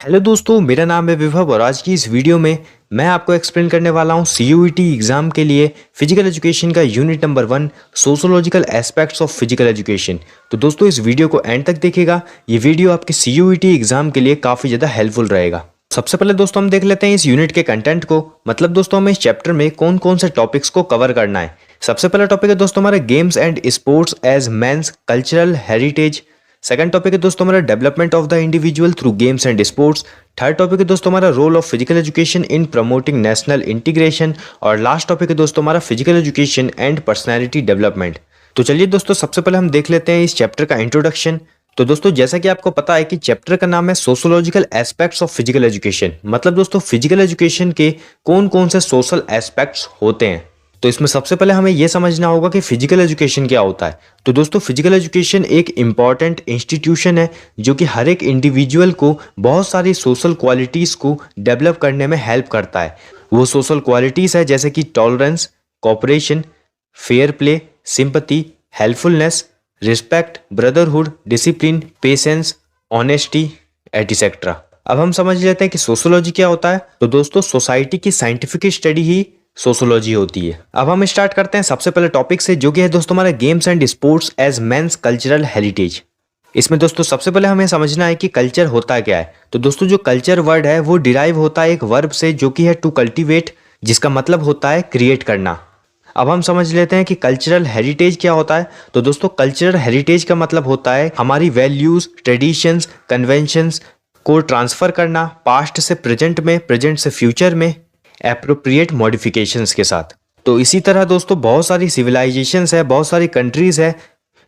Hello दोस्तों, मेरा नाम है विभव और आज की इस वीडियो में मैं आपको एक्सप्लेन करने वाला हूँ सीयूईटी एग्जाम के लिए फिजिकल एजुकेशन का unit number 1 sociological aspects of physical education. तो दोस्तों इस वीडियो को एंड तक देखिएगा। ये वीडियो आपके सीयूईटी एग्जाम के लिए काफ़ी ज़्यादा हेल्पफुल रहेगा। सबसे पहले दोस्तों हम देख लेते हैं इस यूनिट के कंटेंट को। मतलब दोस्तों हमें इस चैप्टर में कौन कौन से टॉपिक्स को कवर करना है। सबसे पहला टॉपिक है दोस्तों हमारा games and sports as man's cultural heritage. Second topic है दोस्तों हमारा development of the individual through games and sports. Third topic है दोस्तों हमारा role of physical education in promoting national integration. और लास्ट टॉपिक है दोस्तों हमारा physical education and personality development. तो चलिए दोस्तों सबसे पहले हम देख लेते हैं इस चैप्टर का इंट्रोडक्शन। तो दोस्तों जैसा कि आपको पता है कि चैप्टर का नाम है sociological aspects of physical education. मतलब दोस्तों फिजिकल एजुकेशन के कौन कौन से सोशल एस्पेक्ट्स होते हैं। तो इसमें सबसे पहले हमें यह समझना होगा कि फिजिकल एजुकेशन क्या होता है। तो दोस्तों फिजिकल एजुकेशन एक इम्पॉर्टेंट इंस्टीट्यूशन है जो कि हर एक इंडिविजुअल को बहुत सारी सोशल क्वालिटीज़ को डेवलप करने में हेल्प करता है। वो सोशल क्वालिटीज़ है जैसे कि tolerance, cooperation, fair play, sympathy, helpfulness, respect, brotherhood, discipline, patience, honesty etcetera. अब हम समझ लेते हैं कि सोशोलॉजी क्या होता है। तो दोस्तों सोसाइटी की साइंटिफिक स्टडी ही सोशोलॉजी होती है। अब हम स्टार्ट करते हैं सबसे पहले टॉपिक से जो कि है दोस्तों हमारा games and sports as man's cultural heritage. इसमें दोस्तों सबसे पहले हमें समझना है कि कल्चर होता क्या है। तो दोस्तों जो कल्चर वर्ड है वो डिराइव होता है एक वर्ब से जो कि है टू कल्टीवेट, जिसका मतलब होता है क्रिएट करना। अब हम समझ लेते हैं कि कल्चरल हेरिटेज क्या होता है। तो दोस्तों कल्चरल हेरिटेज का मतलब होता है हमारी वैल्यूज, ट्रेडिशंस, कन्वेंशंस को ट्रांसफर करना पास्ट से प्रेजेंट में, प्रेजेंट से फ्यूचर में एप्रोप्रिएट मॉडिफिकेशंस के साथ। तो इसी तरह दोस्तों बहुत सारी सिविलाइजेशंस है, बहुत सारी कंट्रीज है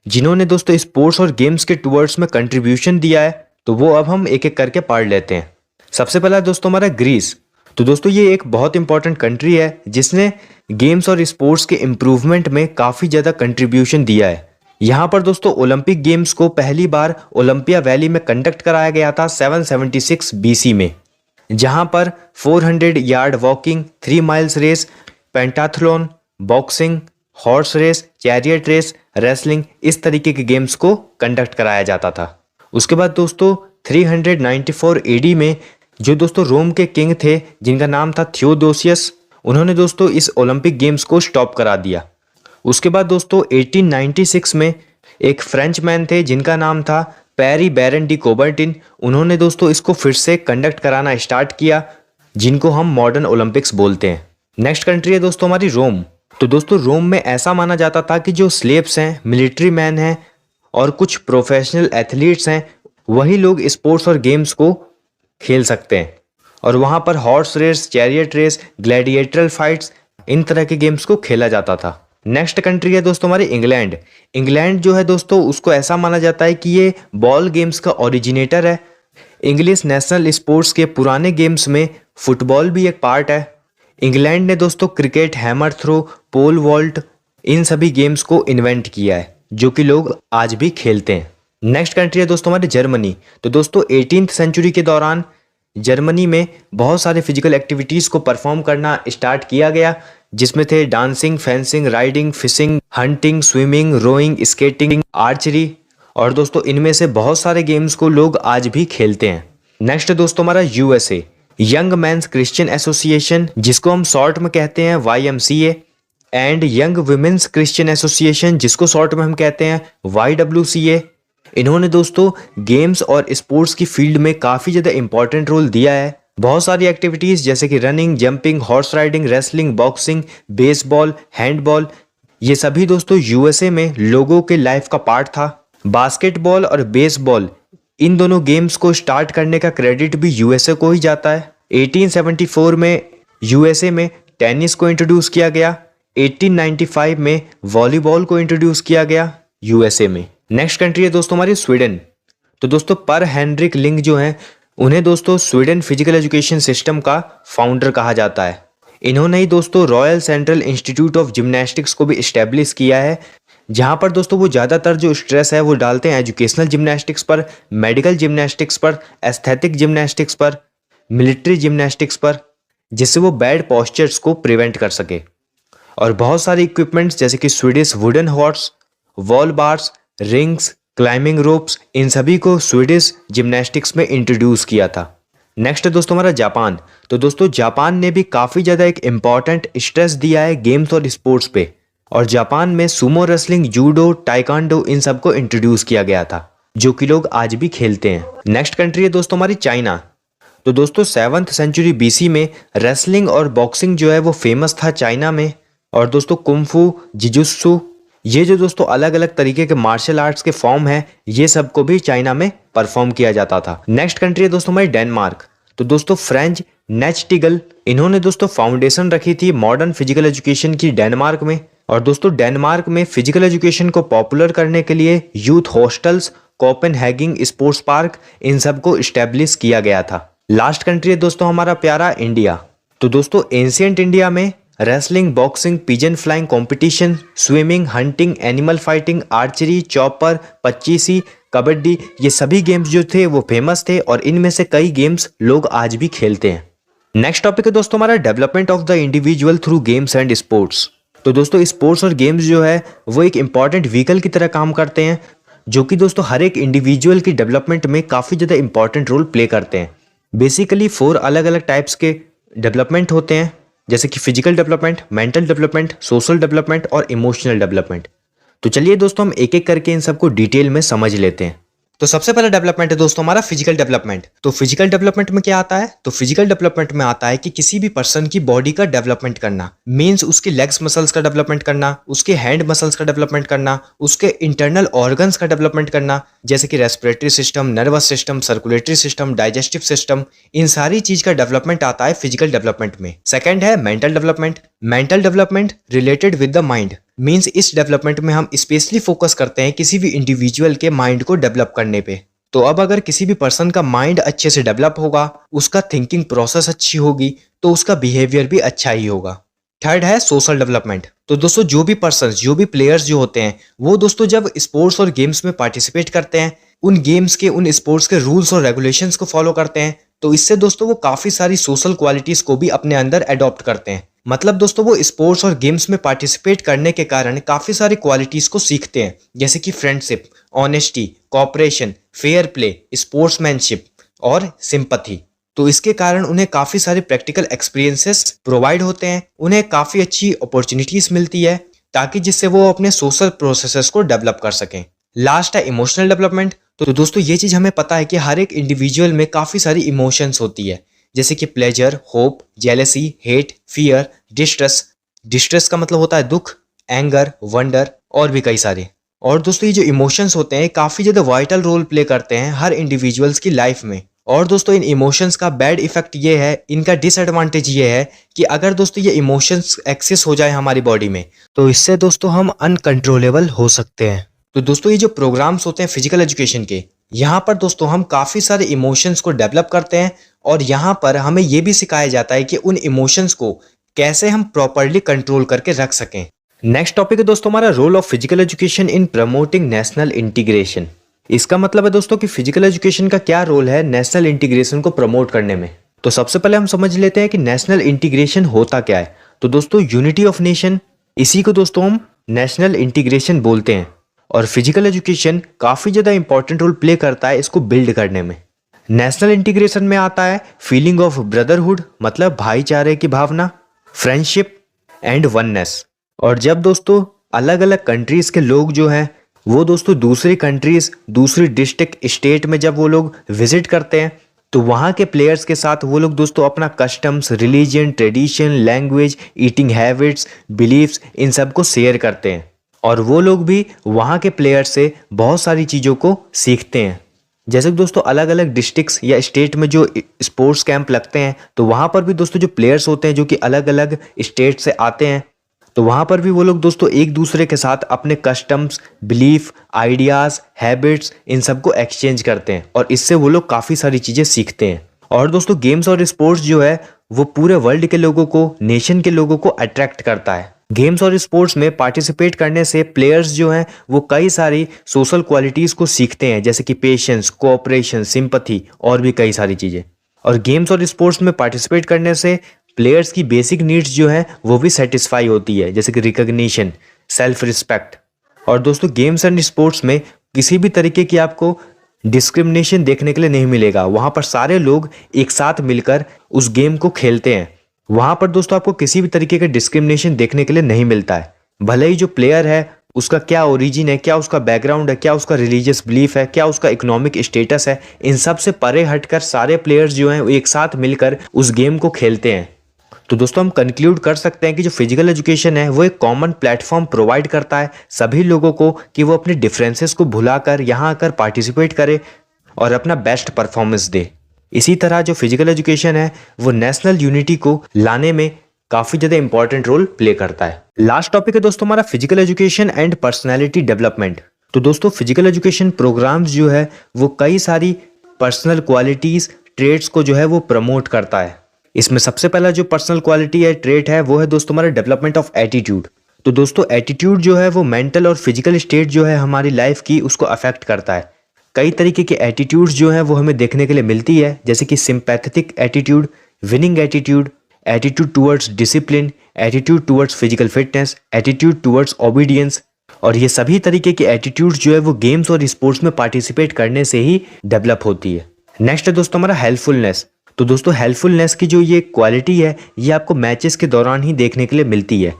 जिन्होंने दोस्तों स्पोर्ट्स और गेम्स के टूवर्ड्स में कंट्रीब्यूशन दिया है। तो वो अब हम एक एक करके पढ़ लेते हैं। सबसे पहला दोस्तों हमारा ग्रीस। तो दोस्तों ये एक बहुत इंपॉर्टेंट कंट्री है जिसने गेम्स और स्पोर्ट्स के इम्प्रूवमेंट में काफ़ी ज़्यादा कंट्रीब्यूशन दिया है। यहाँ पर दोस्तों ओलंपिक गेम्स को पहली बार ओलंपिया वैली में कंडक्ट कराया गया था 776 BC में, जहां पर 400 yard walking, 3 miles race, pentathlon, boxing, horse race, chariot race, wrestling इस तरीके के गेम्स को कंडक्ट कराया जाता था। उसके बाद दोस्तों 394 AD में जो दोस्तों रोम के किंग थे जिनका नाम था थियोडोसियस, उन्होंने दोस्तों इस ओलंपिक गेम्स को स्टॉप करा दिया। उसके बाद दोस्तों 1896 में एक फ्रेंच मैन थे जिनका नाम था पैरी बैरन डी कोबर्टिन, उन्होंने दोस्तों इसको फिर से कंडक्ट कराना स्टार्ट किया, जिनको हम मॉडर्न ओलंपिक्स बोलते हैं। नेक्स्ट कंट्री है दोस्तों हमारी रोम। तो दोस्तों रोम में ऐसा माना जाता था कि जो स्लेव्स हैं, मिलिट्री मैन हैं और कुछ प्रोफेशनल एथलीट्स हैं, वही लोग स्पोर्ट्स और गेम्स को खेल सकते हैं। और वहाँ पर horse race, chariot race, gladiatorial fights इन तरह के गेम्स को खेला जाता था। नेक्स्ट कंट्री है दोस्तों हमारी इंग्लैंड। इंग्लैंड जो है दोस्तों उसको ऐसा माना जाता है कि ये बॉल गेम्स का ओरिजिनेटर है। इंग्लिश नेशनल स्पोर्ट्स के पुराने गेम्स में फुटबॉल भी एक पार्ट है। इंग्लैंड ने दोस्तों cricket, hammer throw, pole vault इन सभी गेम्स को इन्वेंट किया है जो कि लोग आज भी खेलते हैं। नेक्स्ट कंट्री है दोस्तों हमारी जर्मनी। तो दोस्तों 18th सेंचुरी के दौरान जर्मनी में बहुत सारे फिजिकल एक्टिविटीज़ को परफॉर्म करना स्टार्ट किया गया, जिसमें थे dancing, fencing, riding, fishing, hunting, swimming, rowing, skating, archery. और दोस्तों इनमें से बहुत सारे गेम्स को लोग आज भी खेलते हैं। नेक्स्ट दोस्तों हमारा USA, young men's Christian association, जिसको हम शॉर्ट में कहते हैं YMCA, and young women's Christian association, जिसको शॉर्ट में हम कहते हैं YWCA। इन्होंने दोस्तों गेम्स और स्पोर्ट्स की फील्ड में काफ़ी ज़्यादा इंपॉर्टेंट रोल दिया है। बहुत सारी एक्टिविटीज़ जैसे कि running, jumping, horse riding, wrestling, boxing, baseball, handball, ये सभी दोस्तों USA में लोगों के लाइफ का पार्ट था। बास्केटबॉल और बेसबॉल इन दोनों गेम्स को स्टार्ट करने का क्रेडिट भी USA को ही जाता है। 1874 में USA में टेनिस को इंट्रोड्यूस किया गया। 1895 में वॉलीबॉल को इंट्रोड्यूस किया गया USA में। नेक्स्ट कंट्री है दोस्तों हमारी स्वीडन। तो दोस्तों पर हेनरिक लिंग जो हैं उन्हें दोस्तों स्वीडन फिजिकल एजुकेशन सिस्टम का फाउंडर कहा जाता है। इन्होंने ही दोस्तों royal central institute of gymnastics को भी इस्टेब्लिश किया है, जहां पर दोस्तों वो ज़्यादातर जो स्ट्रेस है वो डालते हैं एजुकेशनल जिम्नास्टिक्स पर, मेडिकल जिम्नास्टिक्स पर, एस्थेटिक जिम्नास्टिक्स पर, मिलिट्री जिम्नास्टिक्स पर, जिससे वो बैड पॉस्चर्स को प्रिवेंट कर सके। और बहुत सारे इक्विपमेंट्स जैसे कि Swedish wooden horse, wall bars, rings, climbing ropes, इन सभी को स्वीडिश जिम्नास्टिक्स में इंट्रोड्यूस किया था। नेक्स्ट है दोस्तों हमारा जापान। तो दोस्तों जापान ने भी काफ़ी ज़्यादा एक इम्पॉर्टेंट स्ट्रेस दिया है गेम्स और स्पोर्ट्स पे, और जापान में सुमो रेसलिंग, जूडो, टाइकांडो इन सबको इंट्रोड्यूस किया गया था, जो कि लोग आज भी खेलते हैं। नेक्स्ट कंट्री है दोस्तों हमारी चाइना। तो दोस्तों 7th सेंचुरी BC में रेसलिंग और बॉक्सिंग जो है वो फेमस था चाइना में। और दोस्तों कुंफू, जिजुत्सु, ये जो दोस्तों अलग अलग तरीके के मार्शल आर्ट्स के फॉर्म है, ये सबको भी चाइना में परफॉर्म किया जाता था। नेक्स्ट कंट्री है दोस्तों हमारी डेनमार्क। तो दोस्तों फ्रेंच नेचटिगल, इन्होंने दोस्तों फाउंडेशन रखी थी मॉडर्न फिजिकल एजुकेशन की डेनमार्क में। और दोस्तों डेनमार्क में फिजिकल एजुकेशन को पॉपुलर करने के लिए youth hostels, Copenhagen sports park, इन सब को इस्टेब्लिश किया गया था। लास्ट कंट्री है दोस्तों हमारा प्यारा इंडिया। तो दोस्तों एंशिएंट इंडिया में wrestling, boxing, pigeon flying competition, swimming, hunting, animal fighting, archery, chaupar, pachisi, kabaddi, ये सभी गेम्स जो थे वो फेमस थे, और इनमें से कई गेम्स लोग आज भी खेलते हैं। नेक्स्ट टॉपिक है दोस्तों हमारा development of the individual through games and sports. तो दोस्तों स्पोर्ट्स और गेम्स जो है वो एक इंपॉर्टेंट व्हीकल की तरह काम करते हैं, जो कि दोस्तों हर एक इंडिविजुअल की डेवलपमेंट में काफ़ी ज़्यादा इंपॉर्टेंट रोल प्ले करते हैं। बेसिकली 4 अलग अलग टाइप्स के डेवलपमेंट होते हैं, जैसे कि physical development, mental development, social development और इमोशनल डेवलपमेंट। तो चलिए दोस्तों हम एक एक करके इन सबको डिटेल में समझ लेते हैं। तो सबसे पहला डेवलपमेंट है दोस्तों हमारा फिजिकल डेवलपमेंट। तो फिजिकल डेवलपमेंट में क्या आता है? तो फिजिकल डेवलपमेंट में आता है कि किसी भी पर्सन की बॉडी का डेवलपमेंट करना, मींस उसके लेग्स मसल्स का डेवलपमेंट करना, उसके हैंड मसल्स का डेवलपमेंट करना, उसके इंटरनल ऑर्गन्स का डेवलपमेंट करना, जैसे कि respiratory system, nervous system, circulatory system, digestive system, इन सारी चीज का डेवलपमेंट आता है फिजिकल डेवलपमेंट में। सेकेंड है mental development. Mental development related with the mind, means इस डेवलपमेंट में हम स्पेशली फोकस करते हैं किसी भी इंडिविजुअल के माइंड को डेवलप करने पे। तो अब अगर किसी भी पर्सन का माइंड अच्छे से डेवलप होगा, उसका थिंकिंग प्रोसेस अच्छी होगी, तो उसका बिहेवियर भी अच्छा ही होगा। थर्ड है सोशल डेवलपमेंट। तो दोस्तों जो भी पर्सन, जो भी प्लेयर्स जो होते हैं, वो दोस्तों जब स्पोर्ट्स और गेम्स में पार्टिसिपेट करते हैं, उन गेम्स के, उन स्पोर्ट्स के रूल्स और रेगुलेशंस को फॉलो करते हैं, तो इससे दोस्तों वो काफी सारी सोशल क्वालिटीज को भी अपने अंदर अडॉप्ट करते हैं। मतलब दोस्तों वो स्पोर्ट्स और गेम्स में पार्टिसिपेट करने के कारण काफी सारी क्वालिटीज को सीखते हैं, जैसे कि friendship, honesty, cooperation, fair play, sportsmanship और सिंपैथी। तो इसके कारण उन्हें काफी सारे प्रैक्टिकल एक्सपीरियंसेस प्रोवाइड होते हैं, उन्हें काफी अच्छी अपॉर्चुनिटीज मिलती है, ताकि जिससे वो अपने सोशल प्रोसेसेस को डेवलप कर सकें। लास्ट है इमोशनल डेवलपमेंट। तो दोस्तों ये चीज हमें पता है कि हर एक इंडिविजुअल में काफी सारी इमोशंस होती है, जैसे कि pleasure, hope, jealousy, hate, fear, distress. Distress का मतलब होता है दुख, एंगर, वंडर और भी कई सारे। और दोस्तों ये जो इमोशंस होते हैं काफी ज्यादा वाइटल रोल प्ले करते हैं हर इंडिविजुअल्स की लाइफ में। और दोस्तों इन इमोशंस का बैड इफेक्ट ये है, इनका डिसएडवांटेज ये है कि अगर दोस्तों ये इमोशंस एक्सेस हो जाए हमारी बॉडी में, तो इससे दोस्तों हम अनकंट्रोलेबल हो सकते हैं। तो दोस्तों ये जो प्रोग्राम्स होते हैं फिजिकल एजुकेशन के, यहाँ पर दोस्तों हम काफी सारे इमोशंस को डेवलप करते हैं, और यहाँ पर हमें ये भी सिखाया जाता है कि उन इमोशंस को कैसे हम प्रॉपरली कंट्रोल करके रख सकें। नेक्स्ट टॉपिक है दोस्तों हमारा role of physical education in promoting national integration. इसका मतलब है दोस्तों कि फिजिकल एजुकेशन का क्या रोल है नेशनल इंटीग्रेशन को प्रमोट करने में। तो सबसे पहले हम समझ लेते हैं कि नेशनल इंटीग्रेशन होता क्या है। तो दोस्तों यूनिटी ऑफ नेशन, इसी को दोस्तों हम नेशनल इंटीग्रेशन बोलते हैं, और फिजिकल एजुकेशन काफी ज्यादा इंपॉर्टेंट रोल प्ले करता है इसको बिल्ड करने में। नेशनल इंटीग्रेशन में आता है फीलिंग ऑफ ब्रदरहुड, मतलब भाईचारे की भावना, फ्रेंडशिप एंड वननेस। और जब दोस्तों अलग अलग कंट्रीज के लोग जो हैं वो दोस्तों दूसरी कंट्रीज, दूसरी डिस्ट्रिक्ट, स्टेट में जब वो लोग विजिट करते हैं, तो वहाँ के प्लेयर्स के साथ वो लोग दोस्तों अपना customs, religion, tradition, language, eating habits, beliefs, इन सब को शेयर करते हैं। और वो लोग भी वहाँ के प्लेयर्स से बहुत सारी चीज़ों को सीखते हैं। जैसे कि दोस्तों अलग अलग डिस्ट्रिक्ट्स या स्टेट में जो स्पोर्ट्स कैंप लगते हैं, तो वहाँ पर भी दोस्तों जो प्लेयर्स होते हैं जो कि अलग अलग स्टेट से आते हैं, तो वहाँ पर भी वो लोग दोस्तों एक दूसरे के साथ अपने कस्टम्स, बिलीफ, आइडियाज़, हैबिट्स, इन सब को एक्सचेंज करते हैं, और इससे वो लोग काफ़ी सारी चीज़ें सीखते हैं। और दोस्तों गेम्स और स्पोर्ट्स जो है वो पूरे वर्ल्ड के लोगों को, नेशन के लोगों को अट्रैक्ट करता है। गेम्स और स्पोर्ट्स में पार्टिसिपेट करने से प्लेयर्स जो हैं वो कई सारी सोशल क्वालिटीज़ को सीखते हैं, जैसे कि पेशेंस, कोऑपरेशन, सिंपैथी और भी कई सारी चीज़ें। और गेम्स और स्पोर्ट्स में पार्टिसिपेट करने से प्लेयर्स की बेसिक नीड्स जो है वो भी सेटिस्फाई होती है, जैसे कि रिकग्निशन, सेल्फ रिस्पेक्ट। और दोस्तों गेम्स एंड स्पोर्ट्स में किसी भी तरीके की आपको डिस्क्रिमिनेशन देखने के लिए नहीं मिलेगा। वहाँ पर सारे लोग एक साथ मिलकर उस गेम को खेलते हैं। वहाँ पर दोस्तों आपको किसी भी तरीके का डिस्क्रिमिनेशन देखने के लिए नहीं मिलता है। भले ही जो प्लेयर है उसका क्या ओरिजिन है, क्या उसका बैकग्राउंड है, क्या उसका रिलीजियस बिलीफ है, क्या उसका इकोनॉमिक स्टेटस है, इन सब से परे हटकर सारे प्लेयर्स जो हैं वो एक साथ मिलकर उस गेम को खेलते हैं। तो दोस्तों हम कंक्लूड कर सकते हैं कि जो फिजिकल एजुकेशन है वो एक कॉमन प्लेटफॉर्म प्रोवाइड करता है सभी लोगों को कि वो अपने डिफरेंसेस को भुलाकर यहाँ आकर पार्टिसिपेट करे और अपना बेस्ट परफॉर्मेंस दे। इसी तरह जो फिजिकल एजुकेशन है वो नेशनल यूनिटी को लाने में काफी ज्यादा इंपॉर्टेंट रोल प्ले करता है। लास्ट टॉपिक है दोस्तों हमारा physical education and personality development. तो दोस्तों फिजिकल एजुकेशन प्रोग्राम्स जो है वो कई सारी पर्सनल क्वालिटीज ट्रेड्स को जो है वो प्रमोट करता है। इसमें सबसे पहला जो पर्सनल क्वालिटी है, ट्रेट है, वो है दोस्तों हमारा डेवलपमेंट ऑफ एटीट्यूड। तो दोस्तों एटीट्यूड जो है वो मेंटल और फिजिकल स्टेट जो है हमारी लाइफ की उसको अफेक्ट करता है। कई तरीके के एटीट्यूड्स जो हैं वो हमें देखने के लिए मिलती है, जैसे कि sympathetic attitude, winning attitude, attitude towards discipline, attitude towards physical fitness, attitude towards obedience. और ये सभी तरीके के एटीट्यूड्स जो है वो गेम्स और स्पोर्ट्स में पार्टिसिपेट करने से ही डेवलप होती है। नेक्स्ट है दोस्तों हमारा हेल्पफुलनेस। तो दोस्तों हेल्पफुलनेस की जो ये क्वालिटी है ये आपको मैचेस के दौरान ही देखने के लिए मिलती है।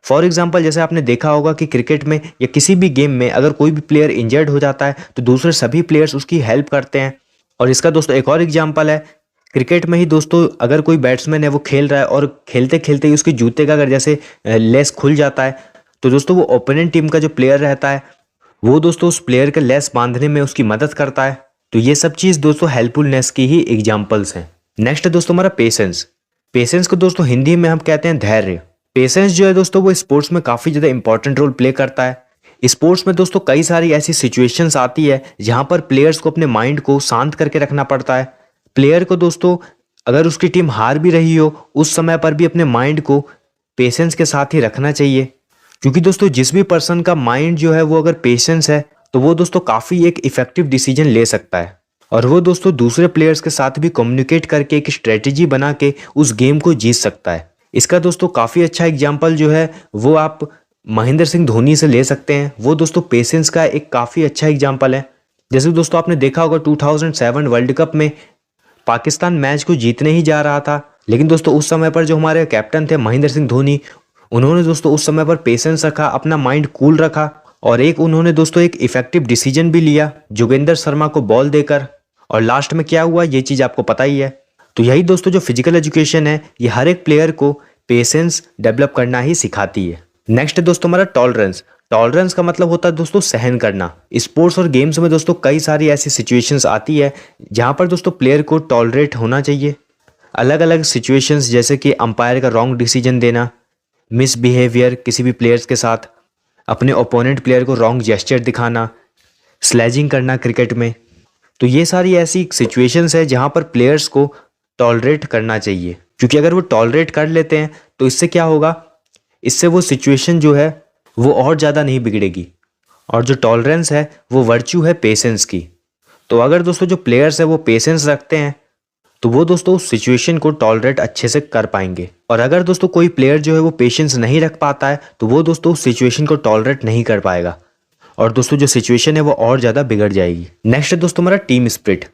फॉर एग्जाम्पल जैसे आपने देखा होगा कि क्रिकेट में या किसी भी गेम में अगर कोई भी प्लेयर इंजर्ड हो जाता है तो दूसरे सभी प्लेयर्स उसकी हेल्प करते हैं। और इसका दोस्तों एक और एग्जाम्पल है, क्रिकेट में ही दोस्तों अगर कोई बैट्समैन है वो खेल रहा है और खेलते खेलते ही उसके जूते का अगर जैसे लेस खुल जाता है तो दोस्तों वो ओपोनेंट टीम का जो प्लेयर रहता है वो दोस्तों उस प्लेयर के लेस बांधने में उसकी मदद करता है। तो ये सब चीज़ दोस्तों हेल्पफुलनेस की ही एग्जाम्पल्स हैं। नेक्स्ट है दोस्तों हमारा पेशेंस। पेशेंस को दोस्तों हिंदी में हम कहते हैं धैर्य। पेशेंस जो है दोस्तों वो स्पोर्ट्स में काफ़ी ज़्यादा इंपॉर्टेंट रोल प्ले करता है। स्पोर्ट्स में दोस्तों कई सारी ऐसी सिचुएशंस आती है जहां पर प्लेयर्स को अपने माइंड को शांत करके रखना पड़ता है। प्लेयर को दोस्तों अगर उसकी टीम हार भी रही हो उस समय पर भी अपने माइंड को पेशेंस के साथ ही रखना चाहिए, क्योंकि दोस्तों जिस भी पर्सन का माइंड जो है वो अगर पेशेंस है तो वो दोस्तों काफ़ी एक इफेक्टिव डिसीजन ले सकता है और वो दोस्तों दूसरे प्लेयर्स के साथ भी कम्युनिकेट करके एक स्ट्रेटेजी बना के उस गेम को जीत सकता है। इसका दोस्तों काफ़ी अच्छा एग्जाम्पल जो है वो आप महेंद्र सिंह धोनी से ले सकते हैं। वो दोस्तों पेशेंस का एक काफ़ी अच्छा एग्जाम्पल है। जैसे दोस्तों आपने देखा होगा 2007 वर्ल्ड कप में पाकिस्तान मैच को जीतने ही जा रहा था, लेकिन दोस्तों उस समय पर जो हमारे कैप्टन थे महेंद्र सिंह धोनी, उन्होंने दोस्तों उस समय पर पेशेंस रखा, अपना माइंड कूल रखा और उन्होंने दोस्तों एक इफेक्टिव डिसीजन भी लिया जोगेंद्र शर्मा को बॉल देकर। और लास्ट में क्या हुआ ये चीज़ आपको पता ही है। तो यही दोस्तों जो फिजिकल एजुकेशन है ये हर एक प्लेयर को पेशेंस डेवलप करना ही सिखाती है। नेक्स्ट है दोस्तों हमारा टॉलरेंस। टॉलरेंस का मतलब होता है दोस्तों सहन करना। स्पोर्ट्स और गेम्स में दोस्तों कई सारी ऐसी सिचुएशंस आती है जहां पर दोस्तों प्लेयर को टॉलरेट होना चाहिए। अलग अलग सिचुएशंस जैसे कि अंपायर का रॉन्ग डिसीजन देना, मिसबिहेवियर किसी भी प्लेयर्स के साथ, अपने ओपोनेंट प्लेयर को रॉन्ग जेस्चर दिखाना, स्लेजिंग करना क्रिकेट में। तो ये सारी ऐसी सिचुएशंस है जहां पर प्लेयर्स को टॉलरेट करना चाहिए, क्योंकि अगर वो टॉलरेट कर लेते हैं तो इससे क्या होगा, इससे वो सिचुएशन जो है वो और ज़्यादा नहीं बिगड़ेगी। और जो टॉलरेंस है वो वर्च्यू है पेशेंस की। तो अगर दोस्तों जो प्लेयर्स है वो पेशेंस रखते हैं तो वो दोस्तों उस सिचुएशन को टॉलरेट अच्छे से कर पाएंगे। और अगर दोस्तों कोई प्लेयर जो है वो पेशेंस नहीं रख पाता है तो वो दोस्तों उस सिचुएशन को टॉलरेट नहीं कर पाएगा और दोस्तों जो सिचुएशन है वो और ज़्यादा बिगड़ जाएगी। नेक्स्ट है दोस्तों हमारा टीम स्पिरिट।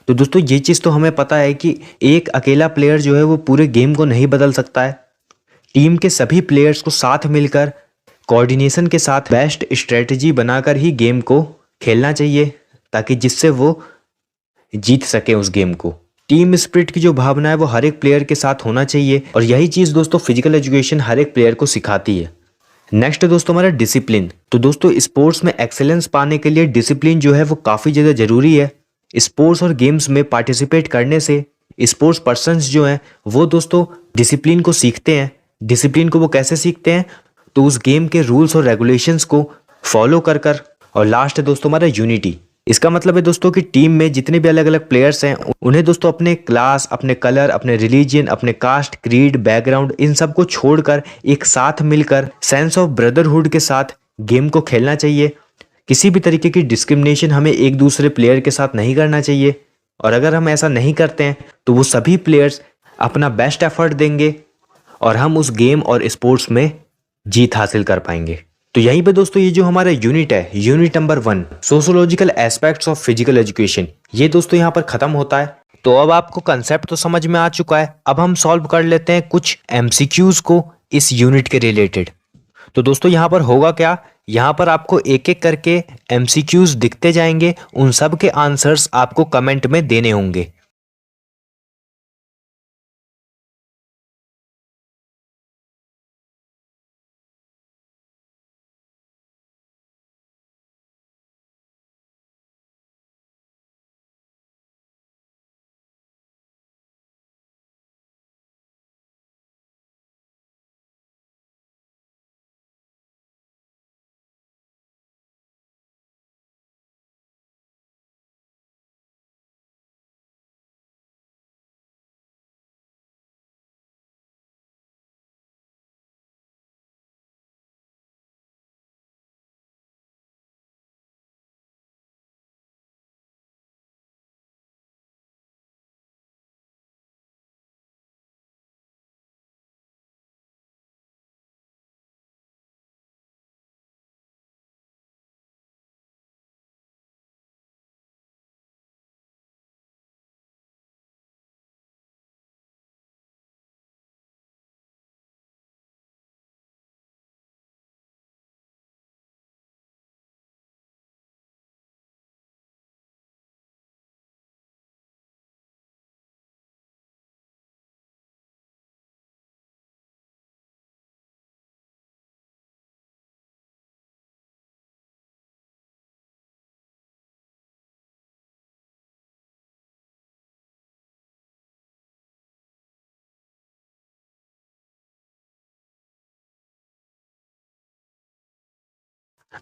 तो दोस्तों ये चीज़ तो हमें पता है कि एक अकेला प्लेयर जो है वो पूरे गेम को नहीं बदल सकता है। टीम के सभी प्लेयर्स को साथ मिलकर कोऑर्डिनेशन के साथ बेस्ट स्ट्रेटजी बनाकर ही गेम को खेलना चाहिए ताकि जिससे वो जीत सके उस गेम को। टीम स्पिरिट की जो भावना है वो हर एक प्लेयर के साथ होना चाहिए और यही चीज़ दोस्तों फिजिकल एजुकेशन हर एक प्लेयर को सिखाती है। नेक्स्ट है दोस्तों हमारा डिसिप्लिन। तो दोस्तों स्पोर्ट्स में एक्सेलेंस पाने के लिए डिसिप्लिन जो है वो काफ़ी ज़्यादा ज़रूरी है। स्पोर्ट्स और गेम्स में पार्टिसिपेट करने से स्पोर्ट्स पर्सन्स जो हैं वो दोस्तों डिसिप्लिन को सीखते हैं। डिसिप्लिन को वो कैसे सीखते हैं, तो उस गेम के रूल्स और रेगुलेशंस को फॉलो कर। और लास्ट है दोस्तों हमारा यूनिटी। इसका मतलब है दोस्तों कि टीम में जितने भी अलग अलग प्लेयर्स हैं उन्हें दोस्तों अपने क्लास, अपने कलर, अपने रिलीजन, अपने कास्ट, क्रीड, बैकग्राउंड इन सब को छोड़कर एक साथ मिलकर सेंस ऑफ ब्रदरहुड के साथ गेम को खेलना चाहिए। किसी भी तरीके की डिस्क्रिमिनेशन हमें एक दूसरे प्लेयर के साथ नहीं करना चाहिए और अगर हम ऐसा नहीं करते हैं तो वो सभी प्लेयर्स अपना बेस्ट एफर्ट देंगे और हम उस गेम और स्पोर्ट्स में जीत हासिल कर पाएंगे। तो यहीं पे दोस्तों ये जो हमारा यूनिट है, unit number 1 sociological aspects of physical education, ये दोस्तों यहाँ पर खत्म होता है। तो अब आपको कंसेप्ट तो समझ में आ चुका है। अब हम सॉल्व कर लेते हैं कुछ एमसीक्यूज को इस यूनिट के रिलेटेड। तो दोस्तों यहाँ पर होगा क्या, यहाँ पर आपको एक एक करके एमसीक्यूज दिखते जाएंगे, उन सब के आंसर्स आपको कमेंट में देने होंगे।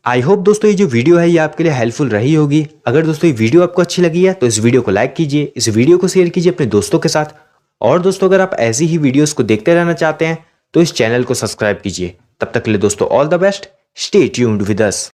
आई होप दोस्तों ये जो वीडियो है ये आपके लिए हेल्पफुल रही होगी। अगर दोस्तों ये वीडियो आपको अच्छी लगी है तो इस वीडियो को लाइक कीजिए, इस वीडियो को शेयर कीजिए अपने दोस्तों के साथ। और दोस्तों अगर आप ऐसी ही वीडियोस को देखते रहना चाहते हैं तो इस चैनल को सब्सक्राइब कीजिए। तब तक के लिए दोस्तों all the best, stay tuned with us.